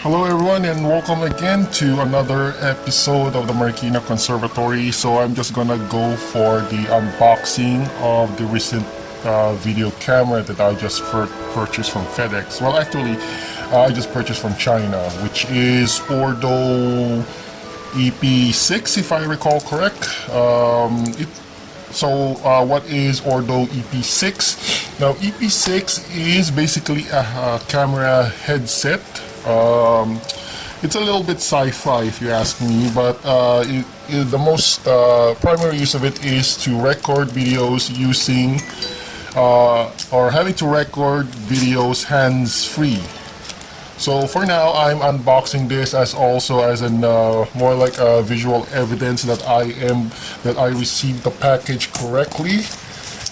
Hello everyone and welcome again to another episode of the MARIQUINA Conservatory. So I'm just gonna go for the unboxing of the recent video camera that I just purchased from FedEx. Well, actually, I just purchased from China, which is ORDRO EP6 if I recall correct. What is ORDRO EP6? Now EP6 is basically a camera headset. It's a little bit sci-fi if you ask me, but the most primary use of it is to record videos using or having to record videos hands-free. So for now, I'm unboxing this as also as an more like a visual evidence that I received the package correctly,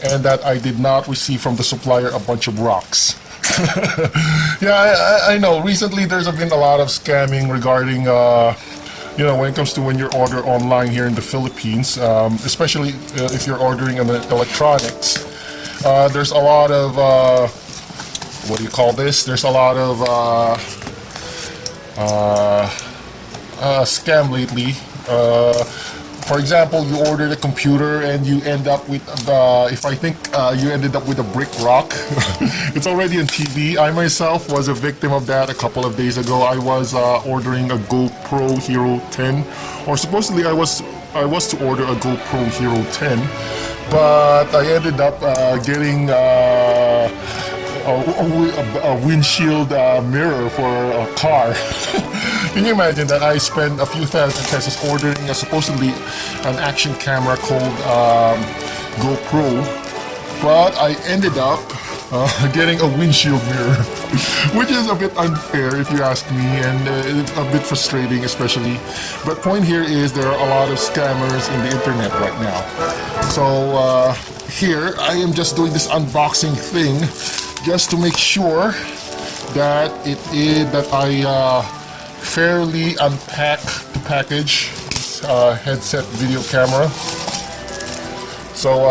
and that I did not receive from the supplier a bunch of rocks. Yeah, I know. Recently, there's been a lot of scamming regarding, when it comes to when you order online here in the Philippines, especially if you're ordering electronics. There's a lot of what do you call this? There's a lot of scam lately. For example, you ordered a computer and you end up with you ended up with a brick rock. It's already on TV. I myself was a victim of that a couple of days ago. I was ordering a GoPro Hero 10, or supposedly I was to order a GoPro Hero 10, but I ended up getting a windshield mirror for a car. Can you imagine that I spent a few thousand pesos ordering a supposedly an action camera called GoPro, but I ended up getting a windshield mirror, which is a bit unfair if you ask me, and a bit frustrating especially. But point here is there are a lot of scammers in the internet right now. So here I am just doing this unboxing thing just to make sure that I fairly unpack the package, headset video camera. So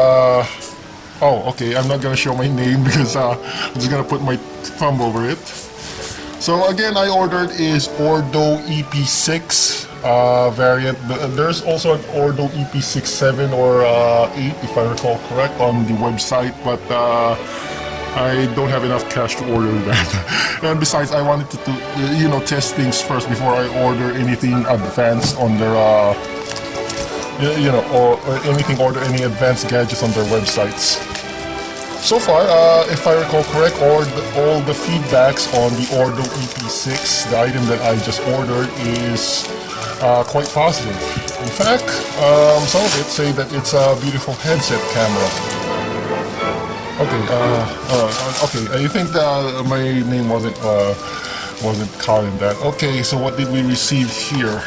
okay, I'm not gonna show my name because I'm just gonna put my thumb over it. So again, I ordered is ORDRO EP6 variant. There's also an ORDRO EP6 7 or 8 if I recall correct on the website, but I don't have enough cash to order that. And besides, I wanted to test things first before I order anything advanced on their order any advanced gadgets on their websites. So far, if I recall correct, all the feedbacks on the ORDRO EP6, the item that I just ordered, is quite positive. In fact, some of it say that it's a beautiful headset camera. Okay, I think my name wasn't caught in that. Okay, so what did we receive here?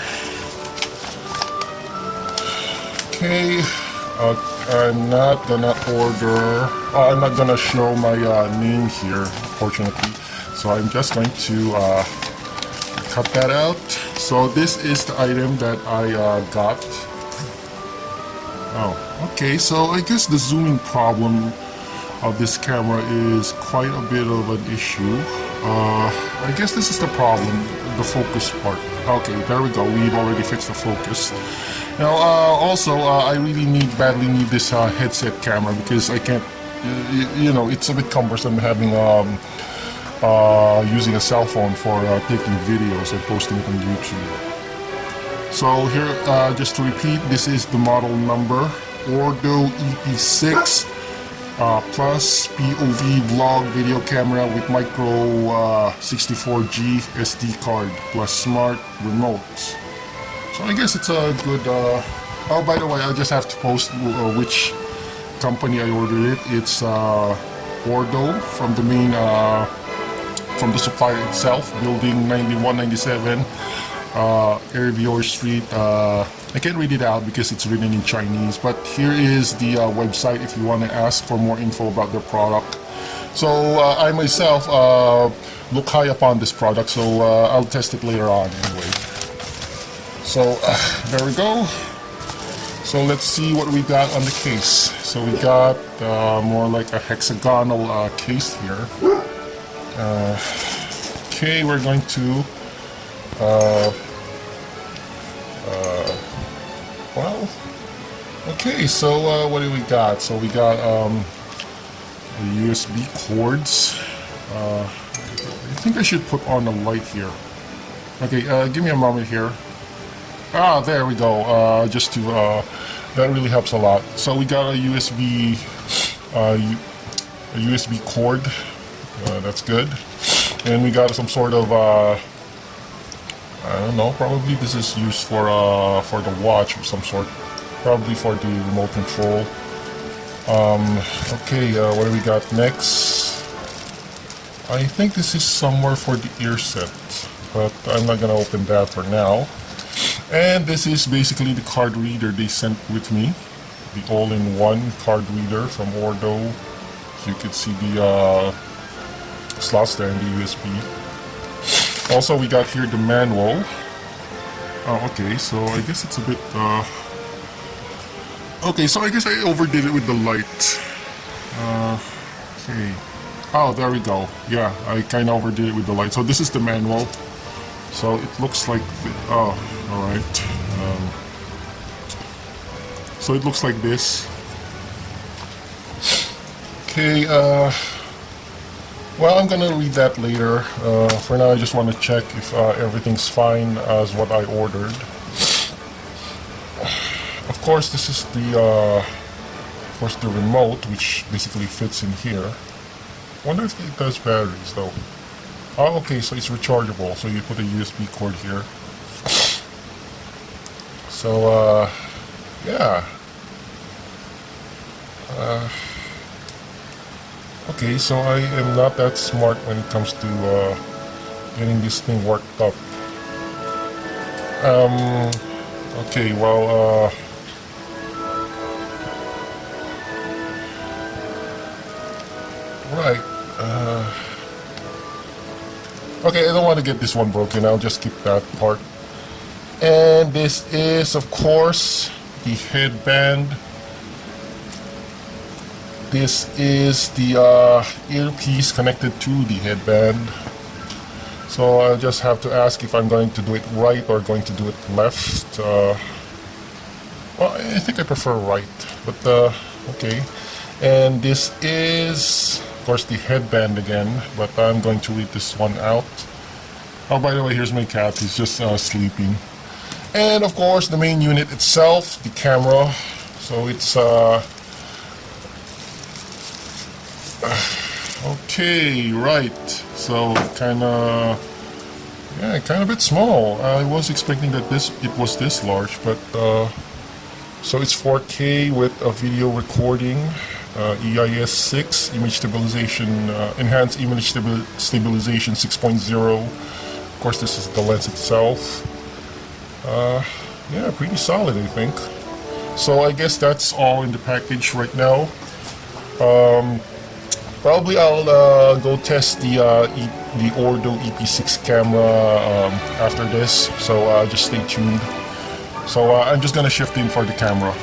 Okay, I'm not gonna show my name here, unfortunately. So I'm just going to cut that out. So this is the item that I got. Oh, okay, so I guess the zooming problem of this camera is quite a bit of an issue. I guess this is the problem, the focus part. Okay, there we go. We've already fixed the focus. Now, also, I really badly need this headset camera because I can't, it's a bit cumbersome having using a cell phone for taking videos and posting it on YouTube. So here, just to repeat, this is the model number ORDRO EP6 PLUS POV vlog video camera with micro 64G SD card plus smart remote. So I guess it's a good. Oh, by the way, I just have to post which company I ordered it. It's ORDRO from the main from the supplier itself, building 9197, Airviewer Street. I can't read it out because it's written in Chinese, but here is the website if you want to ask for more info about their product. So I myself look high upon this product, so I'll test it later on anyway. So there we go. So let's see what we got on the case. So we got more like a hexagonal case here. Okay, we're going to Uh, well, okay, so what do we got? So we got USB cords. I think I should put on a light here. Okay, give me a moment here. Ah, there we go. Just to that really helps a lot. So we got a USB cord. That's good. And we got some sort of I don't know. Probably this is used for the watch of some sort. Probably for the remote control. Okay, what do we got next? I think this is somewhere for the ear set, but I'm not gonna open that for now. And this is basically the card reader they sent with me, the all-in-one card reader from ORDRO. So you can see the slots there in the USB. Also, we got here the manual. Oh, okay, so I guess it's a bit okay, so I guess I overdid it with the light. Okay. Oh, there we go. Yeah, I kind of overdid it with the light. So this is the manual. So it looks like oh, all right. So it looks like this. Okay. Well, I'm gonna read that later. For now, I just want to check if everything's fine as what I ordered. Of course, this is the remote, which basically fits in here. Wonder if it does batteries though. Oh, okay, so it's rechargeable. So you put a USB cord here. So, yeah. Okay, so I am not that smart when it comes to getting this thing worked up. Okay, well, right. Okay, I don't want to get this one broken. I'll just skip that part. And this is, of course, the headband. This is the earpiece connected to the headband. So I'll just have to ask if I'm going to do it right or going to do it left. Well, I think I prefer right, but okay. And this is, of course, the headband again, but I'm going to read this one out. Oh, by the way, here's my cat. He's just sleeping. And of course, the main unit itself, the camera. So it's okay, right. So kind of, yeah, kind of a bit small. I was expecting that it was this large, but so it's 4K with a video recording, EIS 6 image stabilization, enhanced image stabilization 6.0. Of course, this is the lens itself. Yeah, pretty solid, I think. So I guess that's all in the package right now. Probably I'll go test the ORDRO EP6 camera after this. So just stay tuned. So I'm just gonna shift in for the camera.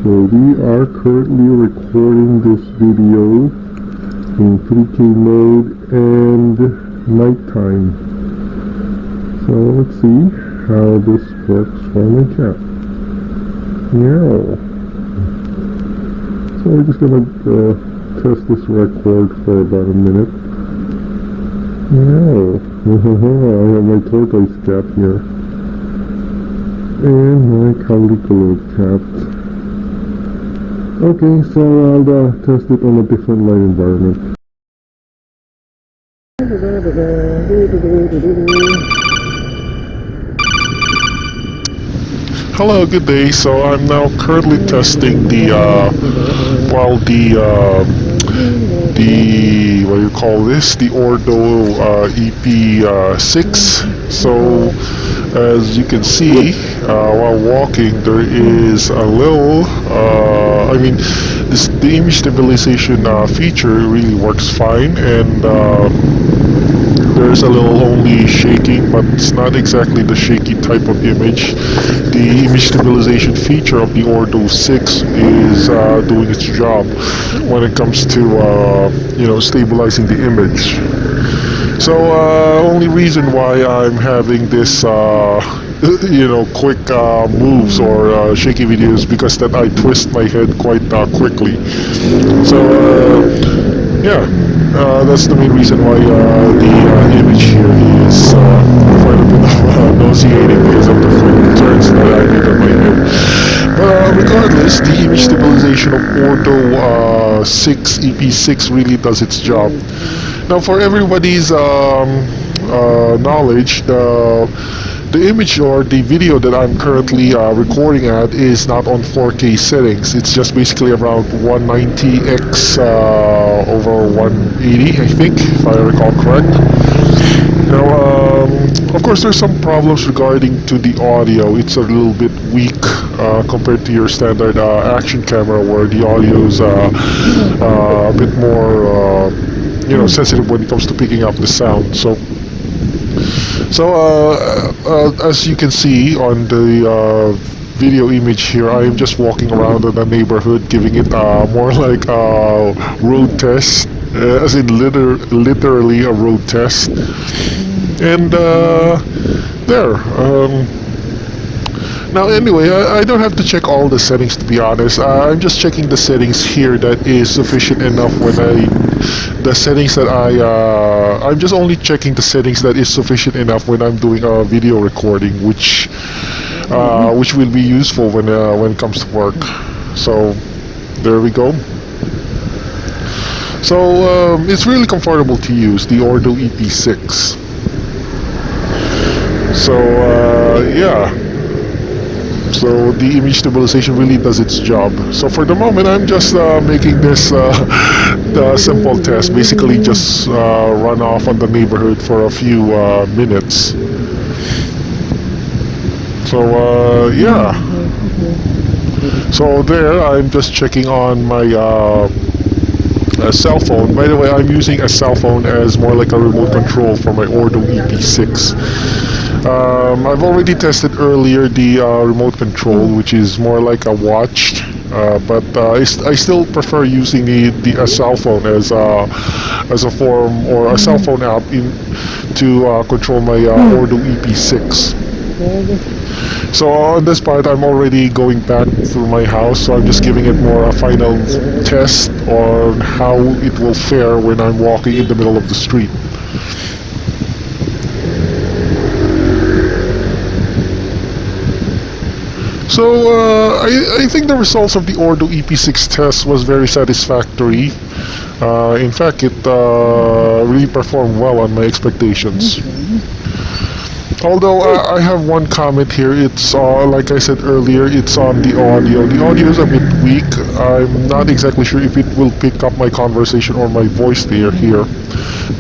So we are currently recording this video in 3K mode and nighttime. So let's see how this works for my chat. Yeah. So we're just gonna test this record for about a minute. Yeah. I have my tortoise cat here. And my calico cat. Okay, so I'll test it on a different light environment. Hello, good day. So I'm now currently testing the what do you call this? The ORDRO EP6. So as you can see, while walking, there is a little. The image stabilization feature really works fine, and there's a little only shaking, but it's not exactly the shaky type of image. The image stabilization feature of the ORDRO 6 is doing its job when it comes to stabilizing the image. So only reason why I'm having this quick moves or shaky videos because that I twist my head quite quickly. So yeah, that's the main reason why the image here is quite a bit of nauseating because of the quick turns that I make on my head. But regardless, the image stabilization of ORDRO 6 EP6 really does its job. Now, for everybody's knowledge, the image or the video that I'm currently recording at is not on 4K settings. It's just basically around 190x over 180, I think, if I recall correct. Now, of course, there's some problems regarding to the audio. It's a little bit weak compared to your standard action camera, where the audio is a bit more, sensitive when it comes to picking up the sound. So as you can see on the video image here, I am just walking around in the neighborhood, giving it more like a road test, as in literally a road test. And there. Now anyway, I don't have to check all the settings, to be honest. I'm just checking the settings here that is sufficient enough the settings that I'm just only checking the settings that is sufficient enough when I'm doing a video recording, which will be useful when it comes to work. So there we go. So it's really comfortable to use, the ORDRO EP6. So yeah. So the image stabilization really does its job. So for the moment, I'm just making this the simple test. Basically, just run off on the neighborhood for a few minutes. So yeah. So there, I'm just checking on my cell phone. By the way, I'm using a cell phone as more like a remote control for my ORDRO EP6. I've already tested earlier the remote control, which is more like a watch, but I still prefer using a cell phone as a form or a cell phone app to control my ORDRO EP6. So on this part, I'm already going back through my house, so I'm just giving it more a final test on how it will fare when I'm walking in the middle of the street. So I think the results of the ORDRO EP6 test was very satisfactory. In fact, it really performed well on my expectations. Although I have one comment here. It's like I said earlier, it's on the audio. The audio is a bit weak. I'm not exactly sure if it will pick up my conversation or my voice here.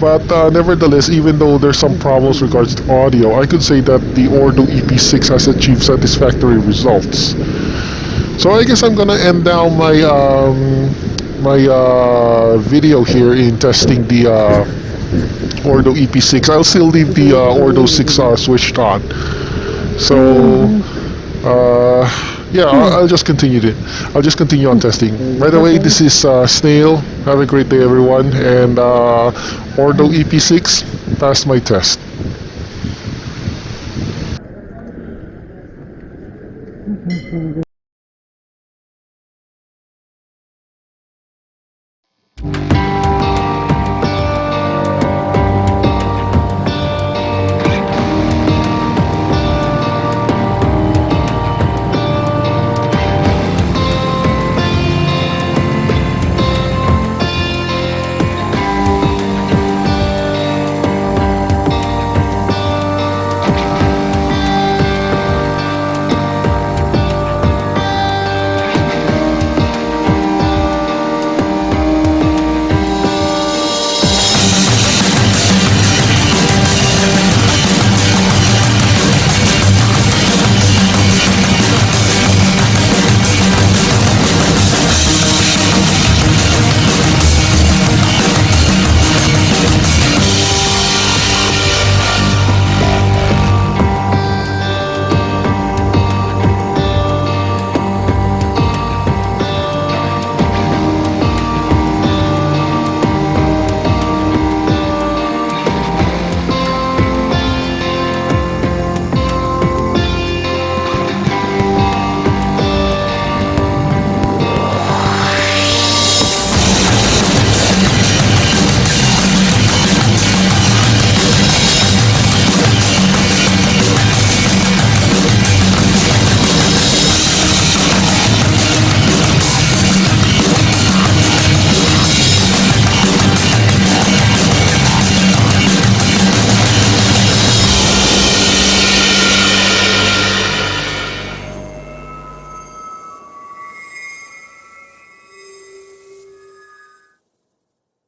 But nevertheless, even though there's some problems regards to audio, I could say that the ORDRO EP6 has achieved satisfactory results. So I guess I'm gonna end down my video here in testing the ORDRO EP6. I'll still leave the ORDRO 6 switched on. So yeah, I'll just continue on testing. By the way, this is Snail. Have a great day, everyone. And ORDRO EP6 passed my test.